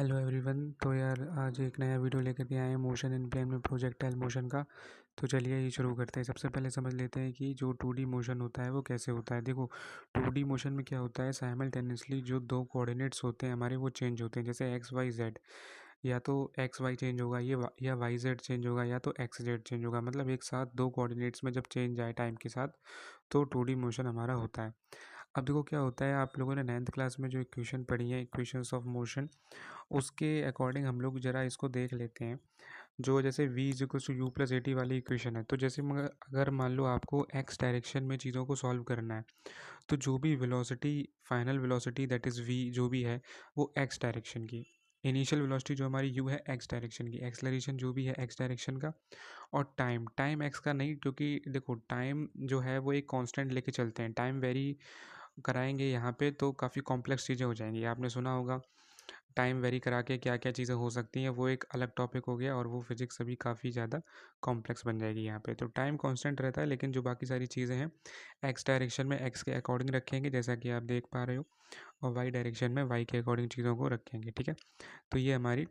Hello everyone. तो यार आज एक नया वीडियो लेकर के आए हैं मोशन इन प्लेन में प्रोजेक्टाइल मोशन का। तो चलिए ये शुरू करते हैं। सबसे पहले समझ लेते हैं कि जो 2D मोशन होता है वो कैसे होता है। देखो 2D मोशन में क्या होता है, साइमल्टेनियसली जो दो कोऑर्डिनेट्स होते हैं हमारे वो चेंज होते हैं। जैसे एक्स वाई जेड, या तो एक्स वाई चेंज होगा या वाई जेड चेंज होगा या तो एक्स जेड चेंज होगा। मतलब एक साथ दो कोऑर्डिनेट्स में जब चेंज आए टाइम के साथ तो 2D मोशन हमारा होता है। अब देखो क्या होता है, आप लोगों ने 9th क्लास में जो इक्वेशन पढ़ी है, इक्वेशंस ऑफ मोशन, उसके अकॉर्डिंग हम लोग ज़रा इसको देख लेते हैं। जो जैसे v is equal to u plus a t वाली इक्वेशन है, तो जैसे मगर अगर मान लो आपको x डायरेक्शन में चीज़ों को सॉल्व करना है, तो जो भी velocity, final velocity that is v जो भी है वो x डायरेक्शन की, इनिशियल वेलोसिटी जो हमारी u है x डायरेक्शन की, एक्सलरेशन जो भी है x डायरेक्शन का, और टाइम टाइम x का नहीं, क्योंकि देखो टाइम जो है वो एक कांस्टेंट लेके चलते हैं। टाइम वेरी कराएंगे यहाँ पे तो काफ़ी कॉम्प्लेक्स चीज़ें हो जाएंगी। आपने सुना होगा टाइम वेरी करा के क्या क्या चीज़ें हो सकती हैं, वो एक अलग टॉपिक हो गया और वो फिजिक्स अभी काफ़ी ज़्यादा कॉम्प्लेक्स बन जाएगी यहाँ पे। तो टाइम कांस्टेंट रहता है, लेकिन जो बाकी सारी चीज़ें हैं एक्स डायरेक्शन में एक्स के अकॉर्डिंग रखेंगे जैसा कि आप देख पा रहे हो, और वाई डायरेक्शन में वाई के अकॉर्डिंग चीज़ों को रखेंगे। ठीक है, तो ये हमारी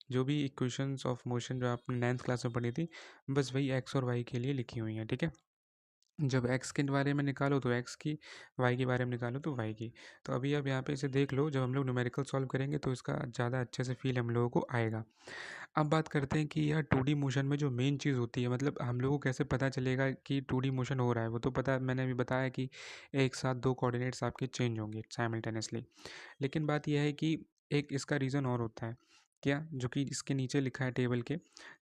जो भी इक्वेशंस ऑफ मोशन जो आपने 9th क्लास में पढ़ी थी, बस वही एक्स और वाई के लिए लिखी हुई हैं। ठीक है, जब एक्स के बारे में निकालो तो एक्स की, वाई के बारे में निकालो तो वाई की। तो अभी अब यहाँ पे इसे देख लो, जब हम लोग न्यूमेरिकल सॉल्व करेंगे तो इसका ज़्यादा अच्छे से फील हम लोगों को आएगा। अब बात करते हैं कि यह 2D मोशन में जो मेन चीज़ होती है, मतलब हम लोगों को कैसे पता चलेगा कि 2D मोशन हो रहा है। वो तो पता, मैंने अभी बताया कि एक साथ दो कोऑर्डिनेट्स आपके चेंज होंगे साइमल्टेनियसली। लेकिन बात यह है कि एक इसका रीज़न और होता है क्या, जो कि इसके नीचे लिखा है टेबल के,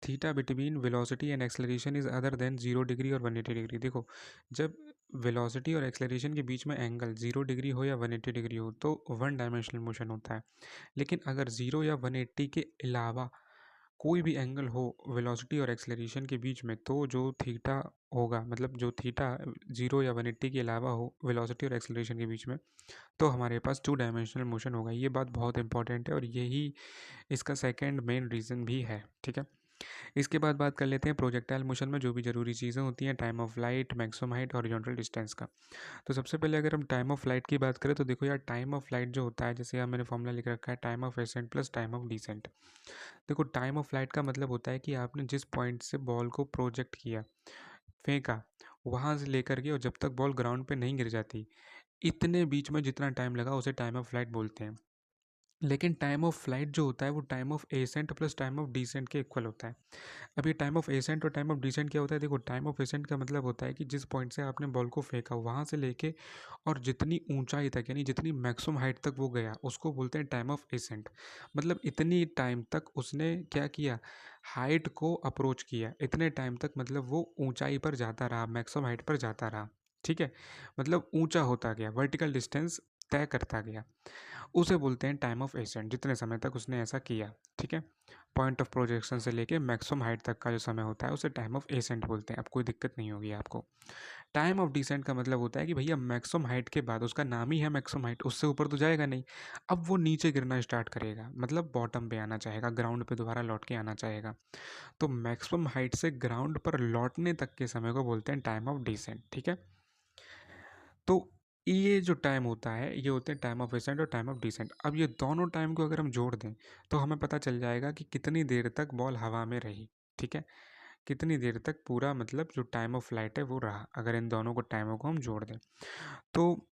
theta between velocity and acceleration is other than 0 degree और 180 डिग्री। देखो जब वेलोसिटी और एक्सलरेशन के बीच में एंगल 0 डिग्री हो या 180 डिग्री हो तो वन डायमेंशनल मोशन होता है। लेकिन अगर 0 या 180 के अलावा कोई भी एंगल हो वेलोसिटी और एक्सलरेशन के बीच में, तो जो थीटा होगा, मतलब जो थीटा 0 या 180 के अलावा हो वेलोसिटी और एक्सलरेशन के बीच में, तो हमारे पास 2 डायमेंशनल मोशन होगा। ये बात बहुत इंपॉर्टेंट है और यही इसका सेकंड मेन रीज़न भी है। ठीक है, इसके बाद बात कर लेते हैं प्रोजेक्टाइल मोशन में जो भी ज़रूरी चीज़ें होती हैं, time of flight, maximum height, horizontal distance का। तो सबसे पहले अगर हम टाइम ऑफ फ्लाइट की बात करें तो देखो यार, टाइम ऑफ फ्लाइट जो होता है, जैसे यहाँ मैंने फॉर्मूला लिख रखा है, time of ascent plus time of descent. देखो टाइम ऑफ फ्लाइट का मतलब होता है कि आपने जिस पॉइंट से बॉल को प्रोजेक्ट किया, फेंका, वहाँ से लेकर के और जब तक बॉल ग्राउंड पे नहीं गिर जाती, इतने बीच में जितना टाइम लगा उसे टाइम ऑफ फ्लाइट बोलते हैं। लेकिन टाइम ऑफ फ्लाइट जो होता है वो time of ascent plus time of descent के इक्वल होता है। अब ये टाइम ऑफ एसेंट और टाइम ऑफ डिसेंट क्या होता है, देखो टाइम ऑफ एसेंट का मतलब होता है कि जिस पॉइंट से आपने बॉल को फेंका वहाँ से लेके और जितनी ऊंचाई तक, यानी जितनी मैक्सिमम हाइट तक वो गया, उसको बोलते हैं टाइम ऑफ एसेंट। मतलब इतनी टाइम तक उसने क्या किया, हाइट को अप्रोच किया, इतने टाइम तक, मतलब वो ऊंचाई पर जाता रहा, मैक्सिमम हाइट पर जाता रहा। ठीक है, मतलब ऊंचा होता गया, वर्टिकल डिस्टेंस तय करता गया, उसे बोलते हैं टाइम ऑफ एसेंट, जितने समय तक उसने ऐसा किया। ठीक है, पॉइंट ऑफ प्रोजेक्शन से लेके मैक्सिमम हाइट तक का जो समय होता है उसे टाइम ऑफ एसेंट बोलते हैं। अब कोई दिक्कत नहीं होगी आपको। टाइम ऑफ डिसेंट का मतलब होता है कि भैया मैक्सिमम हाइट के बाद, उसका नाम ही है मैक्सिमम हाइट, उससे ऊपर तो जाएगा नहीं, अब वो नीचे गिरना स्टार्ट करेगा, मतलब बॉटम पे आना चाहेगा, ग्राउंड पे दोबारा लौट के आना चाहेगा। तो मैक्सिमम हाइट से ग्राउंड पर लौटने तक के समय को बोलते हैं टाइम ऑफ डिसेंट। ठीक है, तो ये जो टाइम होता है ये होते हैं टाइम ऑफ एसेंट और टाइम ऑफ डिसेंट। अब ये दोनों टाइम को अगर हम जोड़ दें तो हमें पता चल जाएगा कि कितनी देर तक बॉल हवा में रही। ठीक है, कितनी देर तक पूरा, मतलब जो टाइम ऑफ फ्लाइट है वो रहा, अगर इन दोनों को टाइमों को हम जोड़ दें। तो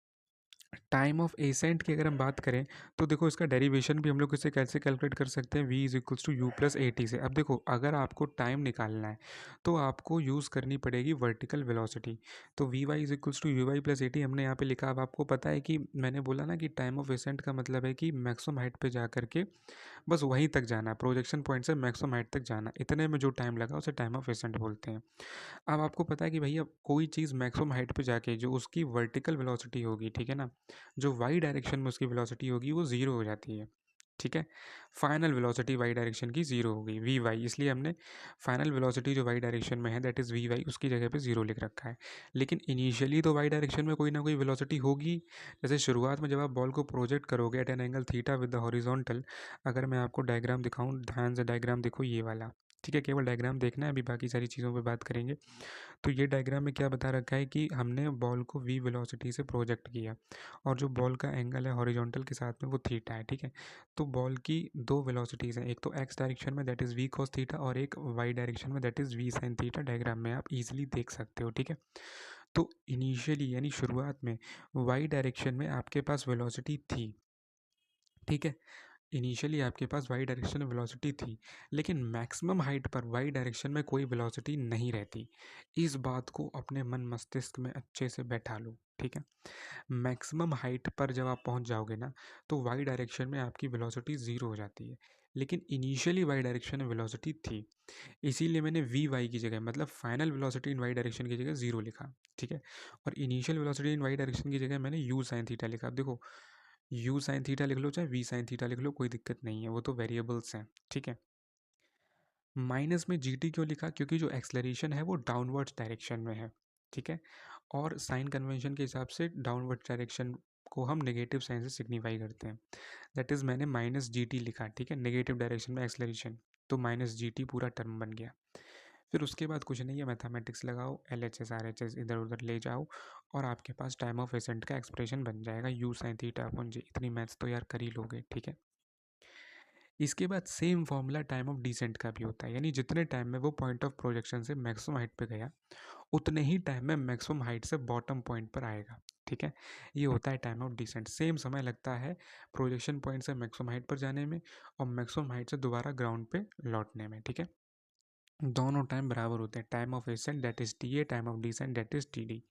टाइम ऑफ एसेंट की अगर हम बात करें तो देखो इसका डेरिवेशन भी हम लोग इसे कैसे कैलकुलेट कर सकते हैं, v is equals to u plus a t से। अब देखो अगर आपको टाइम निकालना है तो आपको यूज़ करनी पड़ेगी वर्टिकल वेलोसिटी। तो v y is equals to u y plus a t हमने यहाँ पे लिखा। अब आपको पता है कि मैंने बोला ना कि टाइम ऑफ एसेंट का मतलब है कि मैक्सिमम हाइट पे जा करके बस वहीं तक जाना, प्रोजेक्शन पॉइंट से मैक्सिमम हाइट तक जाना, इतने में जो टाइम लगा उसे टाइम ऑफ एसेंट बोलते हैं। अब आपको पता है कि भैया कोई चीज़ मैक्सिमम हाइट पे जाके जो उसकी वर्टिकल वेलोसिटी होगी, ठीक है ना, जो वाई डायरेक्शन में उसकी वेलोसिटी होगी वो ज़ीरो हो जाती है। ठीक है, फाइनल वेलोसिटी वाई डायरेक्शन की ज़ीरो हो गई, वी वाई, इसलिए हमने फाइनल वेलोसिटी जो वाई डायरेक्शन में है दैट इज़ वी वाई, उसकी जगह पे ज़ीरो लिख रखा है। लेकिन इनिशियली तो वाई डायरेक्शन में कोई ना कोई वेलोसिटी होगी। जैसे शुरुआत में जब आप बॉल को प्रोजेक्ट करोगे at an angle theta with the horizontal, अगर मैं आपको डायग्राम दिखाऊं, ध्यान से डायग्राम देखो, ये वाला, ठीक है, केवल डायग्राम देखना है, अभी बाकी सारी चीज़ों पे बात करेंगे। तो ये डायग्राम में क्या बता रखा है कि हमने बॉल को v वेलोसिटी से प्रोजेक्ट किया और जो बॉल का एंगल है हॉरिजॉन्टल के साथ में वो थीटा है। ठीक है, तो बॉल की दो वेलोसिटीज़ हैं, एक तो x डायरेक्शन में that is v cos theta और एक y डायरेक्शन में that is v sin theta. Diagram में आप इजीली देख सकते हो। ठीक है, तो इनिशियली यानी शुरुआत में y डायरेक्शन में आपके पास वेलोसिटी थी। ठीक है, इनिशियली आपके पास वाई डायरेक्शन में वेलोसिटी थी, लेकिन मैक्सिमम हाइट पर वाई डायरेक्शन में कोई वेलोसिटी नहीं रहती। इस बात को अपने मन मस्तिष्क में अच्छे से बैठा लो। ठीक है, मैक्सिमम हाइट पर जब आप पहुंच जाओगे ना, तो वाई डायरेक्शन में आपकी वेलोसिटी ज़ीरो हो जाती है, लेकिन इनिशियली वाई डायरेक्शन में वेलोसिटी थी। इसीलिए मैंने वी वाई की जगह मतलब final velocity in y direction की जगह ज़ीरो लिखा। ठीक है, और initial velocity in y direction की जगह मैंने यू साइन थीटा लिखा। देखो, यू साइन थीटा लिख लो चाहे वी साइन थीटा लिख लो, कोई दिक्कत नहीं है, वो तो वेरिएबल्स हैं। ठीक है, माइनस में जी टी क्यों लिखा, क्योंकि जो एक्सलरेशन है वो डाउनवर्ड्स डायरेक्शन में है। ठीक है, और साइन कन्वेंशन के हिसाब से डाउनवर्ड डायरेक्शन को हम नेगेटिव साइन से सिग्निफाई करते हैं। दैट इज़ मैंने माइनस जी टी लिखा। ठीक है, नेगेटिव डायरेक्शन में एक्सलरेशन, तो माइनस जी टी पूरा टर्म बन गया। फिर उसके बाद कुछ नहीं है, मैथमेटिक्स लगाओ, L H S R H S इधर उधर ले जाओ और आपके पास टाइम ऑफ एसेंट का एक्सप्रेशन बन जाएगा, यू साइन थीटा अपॉन जी। इतनी मैथ्स तो यार कर ही लोगे। ठीक है, इसके बाद same formula time of descent का भी होता है, यानी जितने टाइम में वो पॉइंट ऑफ प्रोजेक्शन से मैक्सिमम हाइट पे गया, उतने ही टाइम में मैक्सिमम हाइट से बॉटम पॉइंट पर आएगा। ठीक है, ये होता है टाइम ऑफ डिसेंट। सेम समय लगता है प्रोजेक्शन पॉइंट से मैक्सिमम हाइट पर जाने में और मैक्सिमम हाइट से दोबारा ग्राउंड पे लौटने में। ठीक है, दोनों टाइम बराबर होते हैं। Time of ascent that is t a, time of descent that is t d.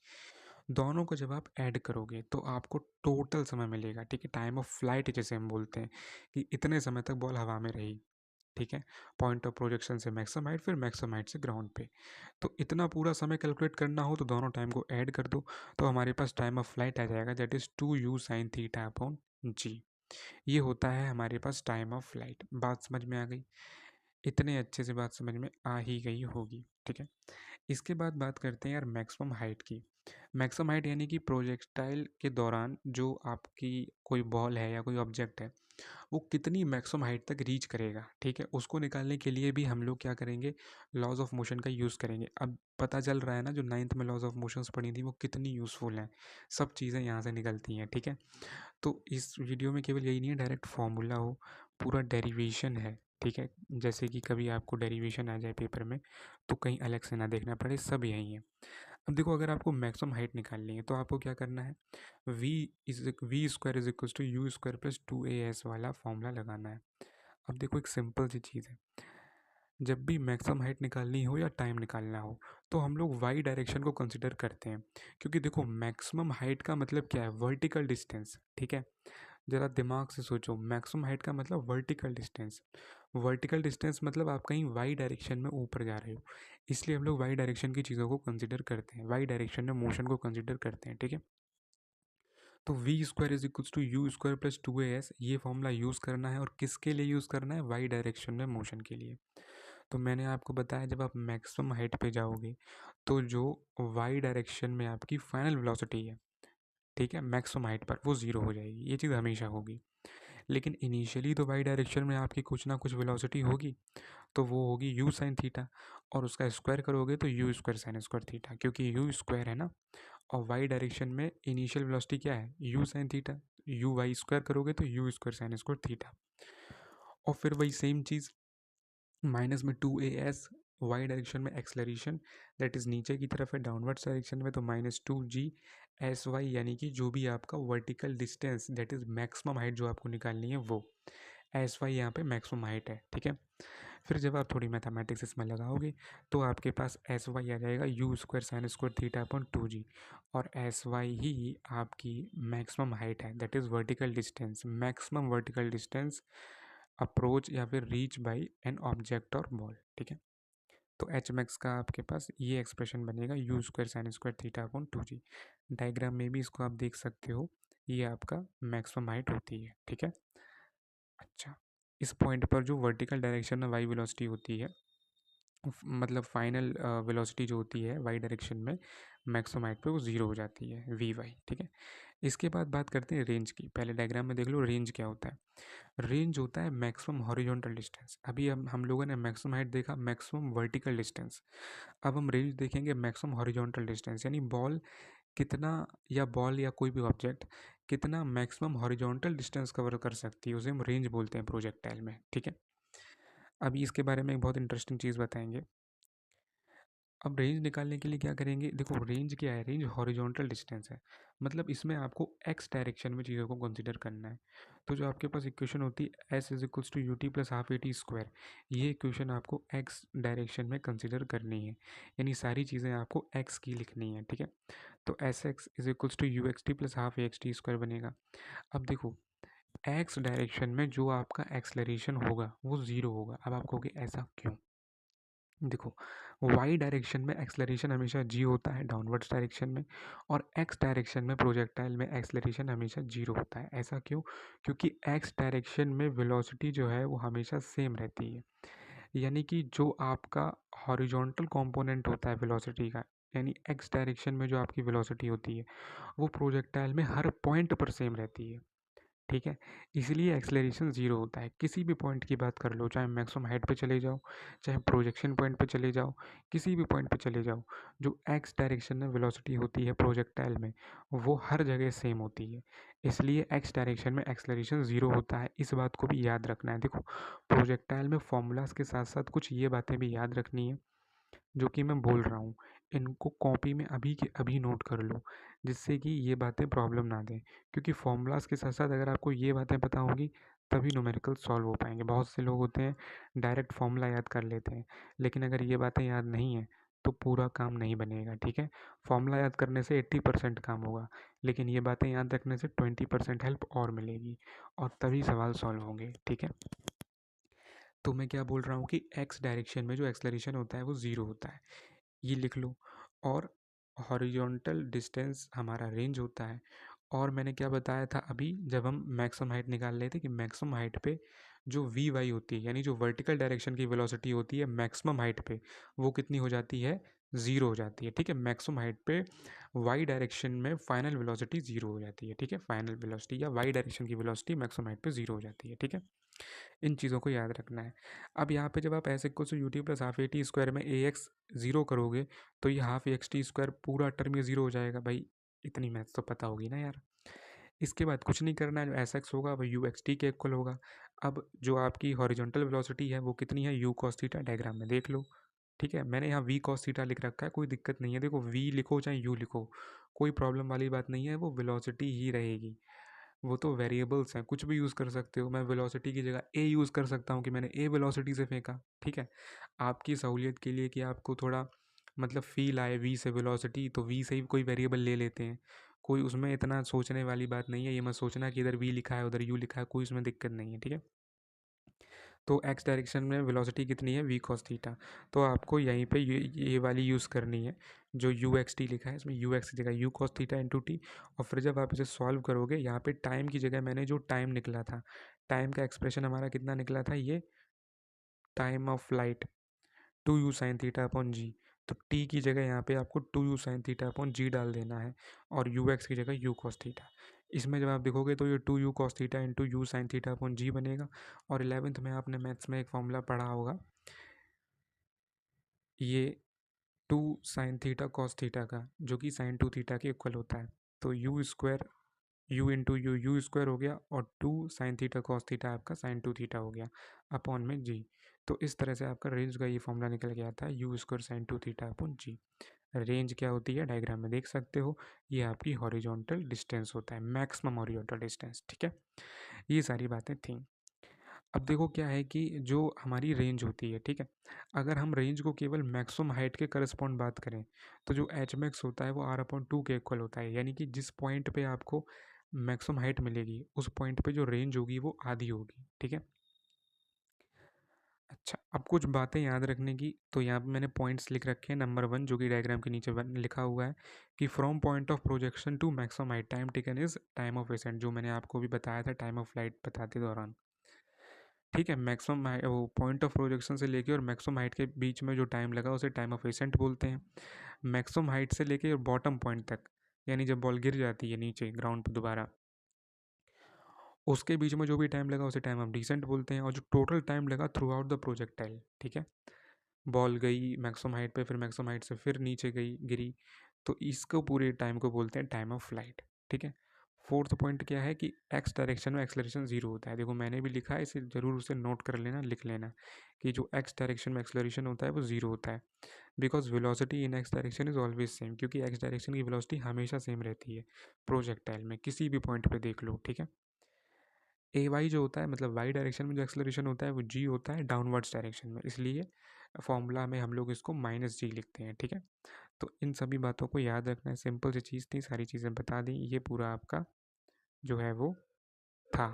दोनों को जब आप ऐड करोगे तो आपको टोटल समय मिलेगा। ठीक है, टाइम ऑफ फ्लाइट जैसे हम बोलते हैं कि इतने समय तक बॉल हवा में रही। ठीक है, पॉइंट ऑफ प्रोजेक्शन से मैक्सिमम हाइट, फिर मैक्सिमम हाइट से ग्राउंड पे। तो इतना पूरा समय कैलकुलेट करना हो तो दोनों टाइम को ऐड कर दो, तो हमारे पास टाइम ऑफ फ्लाइट आ जाएगा that is two u sine theta upon g. ये होता है हमारे पास टाइम ऑफ फ्लाइट। बात समझ में आ गई? इतने अच्छे से बात समझ में आ ही गई होगी। ठीक है, इसके बाद बात करते हैं यार मैक्सिमम हाइट की। मैक्सिमम हाइट यानी कि प्रोजेक्टाइल के दौरान जो आपकी कोई बॉल है या कोई ऑब्जेक्ट है वो कितनी मैक्सिमम हाइट तक रीच करेगा। ठीक है, उसको निकालने के लिए भी हम लोग क्या करेंगे, लॉज ऑफ मोशन का यूज़ करेंगे। अब पता चल रहा है ना, जो 9th में लॉज ऑफ मोशंस पढ़ी थी वो कितनी यूज़फुल हैं, सब चीज़ें यहाँ से निकलती हैं। ठीक है, तो इस वीडियो में केवल यही नहीं है डायरेक्ट फार्मूला हो, पूरा डेरिवेशन है। ठीक है, जैसे कि कभी आपको डेरिवेशन आ जाए पेपर में तो कहीं अलग से ना देखना पड़े, सब यही है। अब देखो, अगर आपको मैक्सिमम हाइट निकालनी है तो आपको क्या करना है, v square is equal to u square plus two a s वाला फॉर्मूला लगाना है। अब देखो, एक सिंपल सी चीज़ है, जब भी मैक्सिमम हाइट निकालनी हो या टाइम निकालना हो तो हम लोग वाई डायरेक्शन को कंसिडर करते हैं, क्योंकि देखो मैक्सिमम हाइट का मतलब क्या है, वर्टिकल डिस्टेंस। ठीक है, ज़रा दिमाग से सोचो, मैक्सिमम हाइट का मतलब वर्टिकल डिस्टेंस। वर्टिकल डिस्टेंस मतलब आप कहीं वाई डायरेक्शन में ऊपर जा रहे हो, इसलिए हम लोग वाई डायरेक्शन की चीज़ों को कंसिडर करते हैं, वाई डायरेक्शन में मोशन को कंसिडर करते हैं। ठीक है, तो v square is equals to u square plus two a s, ये फॉर्मूला यूज़ करना है, और किसके लिए यूज़ करना है, वाई डायरेक्शन में मोशन के लिए। तो मैंने आपको बताया, जब आप मैक्सिमम हाइट पे जाओगे तो जो वाई डायरेक्शन में आपकी फाइनल वेलोसिटी है, ठीक है, मैक्सिमम हाइट पर, वो ज़ीरो हो जाएगी। ये चीज़ हमेशा होगी, लेकिन इनिशियली तो वाई डायरेक्शन में आपकी कुछ ना कुछ वेलोसिटी होगी, तो वो होगी यू साइन थीटा, और उसका स्क्वायर करोगे तो u square sine square theta, क्योंकि यू स्क्वायर है ना, और वाई डायरेक्शन में इनिशियल वेलोसिटी क्या है, u sine theta. U y square करोगे तो u square sine square theta, और फिर वही सेम चीज़ माइनस में two a s, y direction में एक्सलरेशन दैट इज़ नीचे की तरफ है, डाउनवर्ड डायरेक्शन में तो minus two g s y, यानी कि जो भी आपका vertical distance that is maximum height जो आपको निकालनी है वो एस वाई यहाँ पे मैक्सिमम हाइट है। ठीक है, फिर जब आप थोड़ी मैथमेटिक्स इसमें लगाओगे तो आपके पास एस वाई आ जाएगा u square sine square theta upon two g, और एस वाई ही आपकी मैक्सिमम हाइट है, that is vertical distance, maximum vertical distance approach या फिर रीच बाई एन ऑब्जेक्ट और बॉल। ठीक है, तो एच मैक्स का आपके पास ये एक्सप्रेशन बनेगा u square sine square theta upon two g. Diagram में भी इसको आप देख सकते हो, ये आपका मैक्सिमम हाइट होती है। ठीक है, अच्छा, इस पॉइंट पर जो वर्टिकल डायरेक्शन में वाई वेलोसिटी होती है, मतलब फाइनल वेलोसिटी जो होती है वाई डायरेक्शन में मैक्सिमम हाइट पे, वो ज़ीरो हो जाती है, वी वाई। ठीक है, इसके बाद बात करते हैं रेंज की। पहले डायग्राम में देख लो रेंज क्या होता है। रेंज होता है मैक्सिमम हॉरिजॉन्टल डिस्टेंस। अभी हम लोगों ने मैक्सिमम हाइट देखा, मैक्सिमम वर्टिकल डिस्टेंस। अब हम रेंज देखेंगे मैक्सिमम हॉरिजॉन्टल डिस्टेंस, यानी बॉल कितना, या बॉल या कोई भी ऑब्जेक्ट कितना मैक्सिमम हॉरिजॉन्टल डिस्टेंस कवर कर सकती है, उसे हम रेंज बोलते हैं प्रोजेक्टाइल में। ठीक है, अभी इसके बारे में एक बहुत इंटरेस्टिंग चीज़ बताएंगे। अब रेंज निकालने के लिए क्या करेंगे, देखो रेंज क्या है, रेंज हॉरिजॉन्टल डिस्टेंस है, मतलब इसमें आपको एक्स डायरेक्शन में चीज़ों को कंसिडर करना है। तो जो आपके पास इक्वेशन होती है s is equals to u t plus half a t square, ये इक्वेशन आपको एक्स डायरेक्शन में कंसिडर करनी है, यानी सारी चीज़ें आपको एक्स की लिखनी है। ठीक है, तो s x is equals to u x t plus half a x t square बनेगा। अब देखो एक्स डायरेक्शन में जो आपका एक्सलरेशन होगा वो ज़ीरो होगा। अब आप कहोगे ऐसा क्यों, देखो वाई डायरेक्शन में एक्सलरेशन हमेशा जी होता है डाउनवर्ड्स डायरेक्शन में, और एक्स डायरेक्शन में प्रोजेक्टाइल में एक्सलरेशन हमेशा जीरो होता है। ऐसा क्यों, क्योंकि एक्स डायरेक्शन में वेलोसिटी जो है वो हमेशा सेम रहती है, यानी कि जो आपका हॉरिजॉन्टल कंपोनेंट होता है वेलोसिटी का, यानी एक्स डायरेक्शन में जो आपकी वेलोसिटी होती है वो प्रोजेक्टाइल में हर पॉइंट पर सेम रहती है। ठीक है, इसलिए एक्सलेरेशन ज़ीरो होता है। किसी भी पॉइंट की बात कर लो, चाहे मैक्सिमम हाइट पे चले जाओ, चाहे प्रोजेक्शन पॉइंट पे चले जाओ, किसी भी पॉइंट पे चले जाओ, जो एक्स डायरेक्शन में वेलोसिटी होती है प्रोजेक्टाइल में वो हर जगह सेम होती है। इसलिए एक्स डायरेक्शन में एक्सलेरेशन ज़ीरो होता है, इस बात को भी याद रखना है। देखो प्रोजेक्टाइल में फॉर्मूलाज के साथ साथ कुछ ये बातें भी याद रखनी है जो कि मैं बोल रहा हूँ, इनको कॉपी में अभी के अभी नोट कर लो, जिससे कि ये बातें प्रॉब्लम ना दें। क्योंकि फॉर्मूलाज के साथ साथ अगर आपको ये बातें पता होंगी तभी न्यूमेरिकल सॉल्व हो पाएंगे। बहुत से लोग होते हैं डायरेक्ट फॉर्मूला याद कर लेते हैं, लेकिन अगर ये बातें याद नहीं है तो पूरा काम नहीं बनेगा। ठीक है, फॉर्मूला याद करने से 80% काम होगा, लेकिन ये बातें याद रखने से 20% हेल्प और मिलेगी, और तभी सवाल सॉल्व होंगे। ठीक है, तो मैं क्या बोल रहा हूँ कि एक्स डायरेक्शन में जो एक्सलरेशन होता है वो ज़ीरो होता है, ये लिख लो। और हॉरिजॉन्टल डिस्टेंस हमारा रेंज होता है। और मैंने क्या बताया था अभी जब हम मैक्सिमम हाइट निकाल रहे थे कि मैक्सिमम हाइट पे जो वी वाई होती है, यानी जो वर्टिकल डायरेक्शन की वेलोसिटी होती है मैक्सिमम हाइट पे, वो कितनी हो जाती है, ज़ीरो हो जाती है। ठीक है, मैक्सिमम हाइट पे वाई डायरेक्शन में फाइनल वेलोसिटी ज़ीरो हो जाती है। ठीक है, फाइनल वेलोसिटी या वाई डायरेक्शन की वेलोसिटी मैक्सिमम हाइट पे ज़ीरो हो जाती है। ठीक है, इन चीज़ों को याद रखना है। अब यहाँ पे जब आप ऐसे equal to u t plus half a t square में ए एक्स ज़ीरो करोगे तो ये हाफ एक्स टी स्क्वायर पूरा टर्म ये ज़ीरो हो जाएगा। भाई इतनी मैथ्स तो पता होगी ना यार। इसके बाद कुछ नहीं करना है, जो एस एक्स होगा वह यू एक्स टी के इक्वल होगा। अब जो आपकी हॉरिजॉन्टल वेलोसिटी है वो कितनी है, यू कॉस थीटा, डायग्राम में देख लो। ठीक है, मैंने यहाँ वी कॉस थीटा लिख रखा है, कोई दिक्कत नहीं है। देखो वी लिखो चाहे यू लिखो, कोई प्रॉब्लम वाली बात नहीं है, वो वेलोसिटी ही रहेगी। वो तो वेरिएबल्स हैं, कुछ भी यूज़ कर सकते हो। मैं वेलोसिटी की जगह ए यूज़ कर सकता हूँ कि मैंने ए वेलोसिटी से फेंका। ठीक है, आपकी सहूलियत के लिए कि आपको थोड़ा मतलब फील आए वी से वेलोसिटी, तो वी से ही कोई वेरिएबल ले लेते हैं। कोई उसमें इतना सोचने वाली बात नहीं है, ये मत सोचना कि इधर वी लिखा है उधर यू लिखा है, कोई उसमें दिक्कत नहीं है। ठीक है, तो एक्स डायरेक्शन में वेलोसिटी कितनी है, वी कॉस थीटा, तो आपको यहीं पे ये वाली यूज़ करनी है जो यू एक्स टी लिखा है, इसमें यू एक्स की जगह you cos theta into T. और फिर जब आप इसे सॉल्व करोगे, यहाँ पे टाइम की जगह मैंने जो टाइम निकला था, टाइम का एक्सप्रेशन हमारा कितना निकला था, ये time of flight two u sine theta upon g, तो टी की जगह यहाँ पे आपको two u sine theta upon g डाल देना है, और यू एक्स की जगह यू कॉस थीटा। इसमें जब आप देखोगे तो ये two u cos theta into u sine theta upon g बनेगा। और 11th में आपने मैथ्स में एक फॉर्मूला पढ़ा होगा, ये two sine theta cos theta का, जो कि साइन टू थीटा के इक्वल होता है। तो u square u into u u square हो गया, और two sine theta cos theta आपका साइन टू थीटा हो गया अपॉन में जी। तो इस तरह से आपका रेंज का ये फॉर्मूला निकल गया था, u square sine two theta upon g. Range क्या होती है डायग्राम में देख सकते हो, ये आपकी हॉरिजॉन्टल डिस्टेंस होता है, मैक्सिमम हॉरिजॉन्टल डिस्टेंस। ठीक है, ये सारी बातें थी। अब देखो क्या है कि जो हमारी रेंज होती है, ठीक है, अगर हम रेंज को केवल मैक्सिमम हाइट के करस्पॉन्ड बात करें तो जो एच मैक्स होता है वो आर अपॉन टू के इक्वल होता है, यानी कि जिस पॉइंट पे आपको मैक्सिमम हाइट मिलेगी उस पॉइंट पे जो रेंज होगी वो आधी होगी। ठीक है, अच्छा अब कुछ बातें याद रखने की, तो यहाँ पे मैंने पॉइंट्स लिख रखे हैं। नंबर 1 जो कि डायग्राम के नीचे लिखा हुआ है कि from point of projection to maximum height time taken is time of ascent, जो मैंने आपको भी बताया था टाइम ऑफ फ्लाइट बताते दौरान। ठीक है, मैक्सिमम वो पॉइंट ऑफ प्रोजेक्शन से लेके और मैक्सिमम हाइट के बीच में जो टाइम लगा उसे टाइम ऑफ एसेंट बोलते हैं। मैक्सिमम हाइट से लेके और बॉटम पॉइंट तक यानी जब बॉल गिर जाती है नीचे ग्राउंड पर दोबारा, उसके बीच में जो भी टाइम लगा उसे टाइम हम डिसेंट बोलते हैं, और जो टोटल टाइम लगा थ्रू आउट द प्रोजेक्टाइल, ठीक है, बॉल गई मैक्सिमम हाइट पे, फिर मैक्सिमम हाइट से फिर नीचे गई गिरी, तो इसको पूरे टाइम को बोलते हैं टाइम ऑफ फ्लाइट, ठीक है। फोर्थ पॉइंट क्या है कि एक्स डायरेक्शन में एक्सलरेशन जीरो होता है। देखो मैंने भी लिखा है, इसे जरूर उसे नोट कर लेना, लिख लेना कि जो एक्स डायरेक्शन में एक्सलरेशन होता है वो जीरो होता है, because velocity in x direction is always same, क्योंकि एक्स डायरेक्शन की वेलोसिटी हमेशा सेम रहती है प्रोजेक्टाइल में, किसी भी पॉइंट पे देख लो, ठीक है। ए वाई जो होता है, मतलब वाई डायरेक्शन में जो एक्सलरेशन होता है वो जी होता है डाउनवर्ड्स डायरेक्शन में, इसलिए फॉर्मूला में हम लोग इसको माइनस जी लिखते हैं, ठीक है। तो इन सभी बातों को याद रखना है, सिंपल सी चीज़ थी, सारी चीज़ें बता दी, ये पूरा आपका जो है वो था।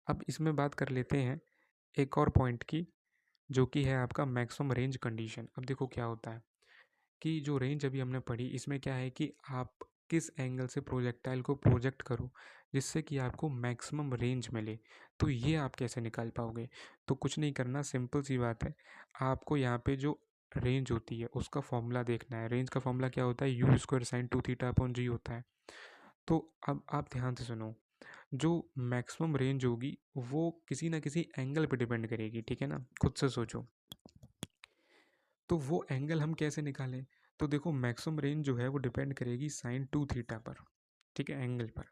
अब इसमें बात कर लेते हैं एक और पॉइंट की, जो कि है आपका मैक्सिमम रेंज कंडीशन। अब देखो क्या होता है कि जो रेंज अभी हमने पढ़ी, इसमें क्या है कि आप किस एंगल से प्रोजेक्टाइल को प्रोजेक्ट करो जिससे कि आपको मैक्सिमम रेंज मिले, तो ये आप कैसे निकाल पाओगे। तो कुछ नहीं करना, सिंपल सी बात है, आपको यहाँ पे जो रेंज होती है उसका फॉर्मूला देखना है। रेंज का फॉर्मूला क्या होता है, यू स्क्वायर साइन 2θ/g होता है। तो अब आप ध्यान से सुनो, जो मैक्सिमम रेंज होगी वो किसी ना किसी एंगल पे डिपेंड करेगी, ठीक है ना, खुद से सोचो। तो वो एंगल हम कैसे निकालें, तो देखो मैक्सिमम रेंज जो है वो डिपेंड करेगी sin 2θ पर, ठीक है, एंगल पर।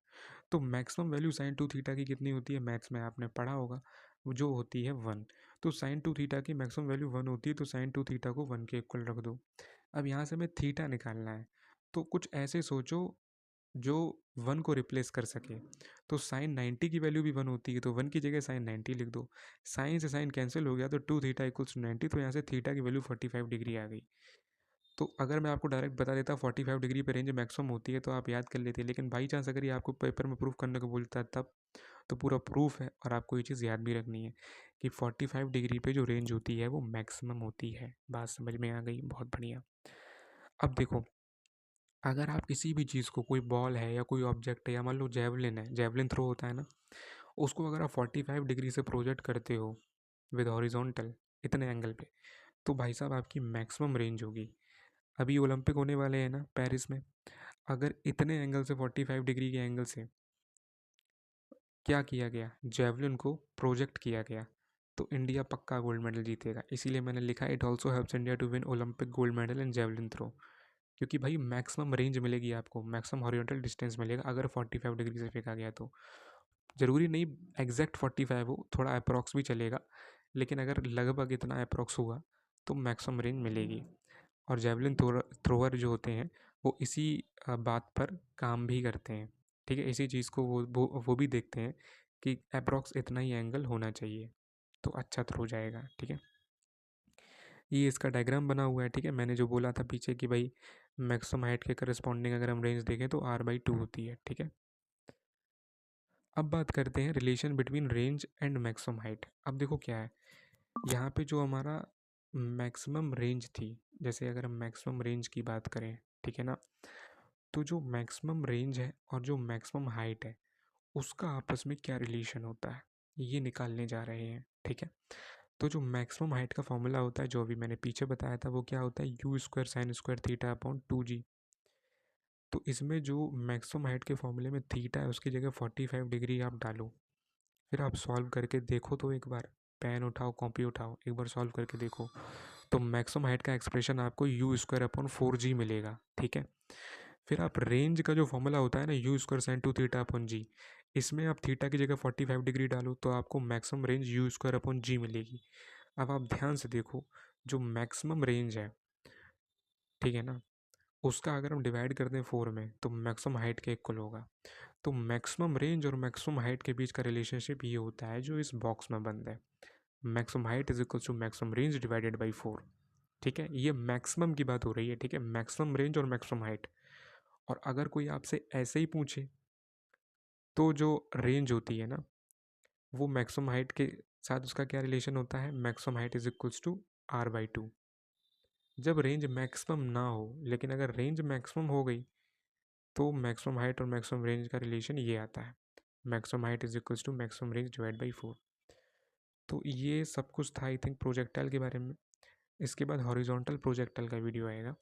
तो मैक्सिमम वैल्यू sin 2θ की कितनी होती है, मैथ्स में आपने पढ़ा होगा, वो जो होती है 1। तो sin 2θ की मैक्सिमम वैल्यू 1 होती है, तो sin 2θ को 1 के इक्वल रख दो। अब यहाँ से हमें थीटा निकालना है, तो कुछ ऐसे सोचो जो 1 को रिप्लेस कर सके। तो sin 90 की वैल्यू भी 1 होती है, तो 1 की जगह sin 90 लिख दो। साइन से साइन कैंसिल हो गया, तो 2θ = 90, तो यहाँ से थीटा की वैल्यू 45 डिग्री आ गई। तो अगर मैं आपको डायरेक्ट बता देता 45 डिग्री पे रेंज मैक्सिमम होती है तो आप याद कर लेते, लेकिन बाई चांस अगर ये आपको पेपर में प्रूफ करने को बोलता है तब, तो पूरा प्रूफ है, और आपको ये चीज़ याद भी रखनी है कि 45 डिग्री पे जो रेंज होती है वो मैक्सिमम होती है। बात समझ में आ गई, बहुत बढ़िया। अब देखो, अगर आप किसी भी चीज़ को, कोई बॉल है या कोई ऑब्जेक्ट है, या मान लो जेवलिन है, जेवलिन थ्रो होता है ना, उसको अगर आप 45 डिग्री से प्रोजेक्ट करते हो विद हॉरिजॉन्टल इतने एंगल पे, तो भाई साहब आपकी मैक्सिमम रेंज होगी। अभी ओलंपिक होने वाले हैं ना पेरिस में, अगर इतने एंगल से 45 डिग्री के एंगल से क्या किया गया, जेवलिन को प्रोजेक्ट किया गया, तो इंडिया पक्का गोल्ड मेडल जीतेगा। इसीलिए मैंने लिखा it also helps India to win Olympic gold medal in javelin throw, क्योंकि भाई मैक्सिमम रेंज मिलेगी आपको, मैक्सिमम हॉरिजॉन्टल डिस्टेंस मिलेगा अगर 45 डिग्री से फेंका गया तो। ज़रूरी नहीं एग्जैक्ट 45 हो, थोड़ा अप्रॉक्स भी चलेगा, लेकिन अगर लगभग इतना अप्रॉक्स हुआ तो मैक्सिमम रेंज मिलेगी। और जेवलिन थ्रोअर जो होते हैं वो इसी बात पर काम भी करते हैं, ठीक है, इसी चीज़ को वो भी देखते हैं कि अप्रॉक्स इतना ही एंगल होना चाहिए तो अच्छा थ्रो जाएगा, ठीक है। ये इसका डायग्राम बना हुआ है, ठीक है। मैंने जो बोला था पीछे कि भाई मैक्सिमम हाइट के करस्पॉन्डिंग अगर हम रेंज देखें तो r/2 होती है, ठीक है। अब बात करते हैं relation between range and maximum height. अब देखो क्या है, यहाँ पे जो हमारा मैक्सिमम रेंज थी, जैसे अगर हम मैक्सिमम रेंज की बात करें, ठीक है ना, तो जो मैक्सिमम रेंज है और जो मैक्सिमम हाइट है उसका आपस में क्या रिलेशन होता है, ये निकालने जा रहे हैं, ठीक है। तो जो मैक्सिमम हाइट का फॉर्मूला होता है, जो अभी मैंने पीछे बताया था, वो क्या होता है, u² sin² θ/2g। तो इसमें जो मैक्सिमम हाइट के फॉर्मूले में थीटा है उसकी जगह 45 डिग्री आप डालो, फिर आप सॉल्व करके देखो, तो एक बार पेन उठाओ कॉपी उठाओ, एक बार सॉल्व करके देखो, तो मैक्सिमम हाइट का एक्सप्रेशन आपको u² / 4g मिलेगा, ठीक है। फिर आप रेंज का जो फॉर्मूला होता है ना, u² sin 2θ/g, इसमें आप थीटा की जगह 45 डिग्री डालो तो आपको मैक्सिमम रेंज u² / g मिलेगी। अब आप ध्यान से देखो, जो मैक्सिमम रेंज है, ठीक है ना, उसका अगर हम डिवाइड कर दें 4 में तो मैक्सिमम हाइट के इक्वल होगा। तो मैक्सिमम रेंज और मैक्सिमम हाइट के बीच का रिलेशनशिप ये होता है जो इस बॉक्स में बंद है, maximum height is equal to maximum range divided by 4, ठीक है। ये मैक्सिमम की बात हो रही है, ठीक है, मैक्सिमम रेंज और मैक्सिमम हाइट। और अगर कोई आपसे ऐसे ही पूछे तो जो रेंज होती है ना, वो मैक्सिमम हाइट के साथ उसका क्या रिलेशन होता है, maximum height is equals to r/2। जब रेंज मैक्सिमम ना हो, लेकिन अगर रेंज मैक्सिमम हो गई तो मैक्सिमम हाइट और मैक्सिमम रेंज का रिलेशन ये आता है, maximum height is equals to maximum range divide by 4। तो ये सब कुछ था आई थिंक प्रोजेक्टाइल के बारे में। इसके बाद हॉरिजॉन्टल प्रोजेक्टाइल का वीडियो आएगा।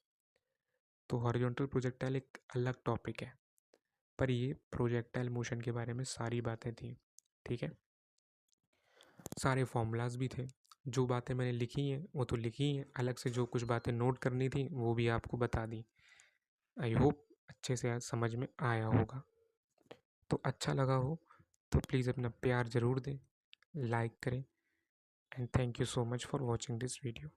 तो हॉरिजॉन्टल प्रोजेक्टाइल एक अलग टॉपिक है, पर ये प्रोजेक्टाइल मोशन के बारे में सारी बातें थी, ठीक है। सारे फॉर्मूलाज भी थे, जो बातें मैंने लिखी हैं वो तो लिखी हैं, अलग से जो कुछ बातें नोट करनी थी वो भी आपको बता दी। आई होप अच्छे से आज समझ में आया होगा। तो अच्छा लगा हो तो प्लीज़ अपना प्यार ज़रूर दें, लाइक करें, and thank you so much for watching this video.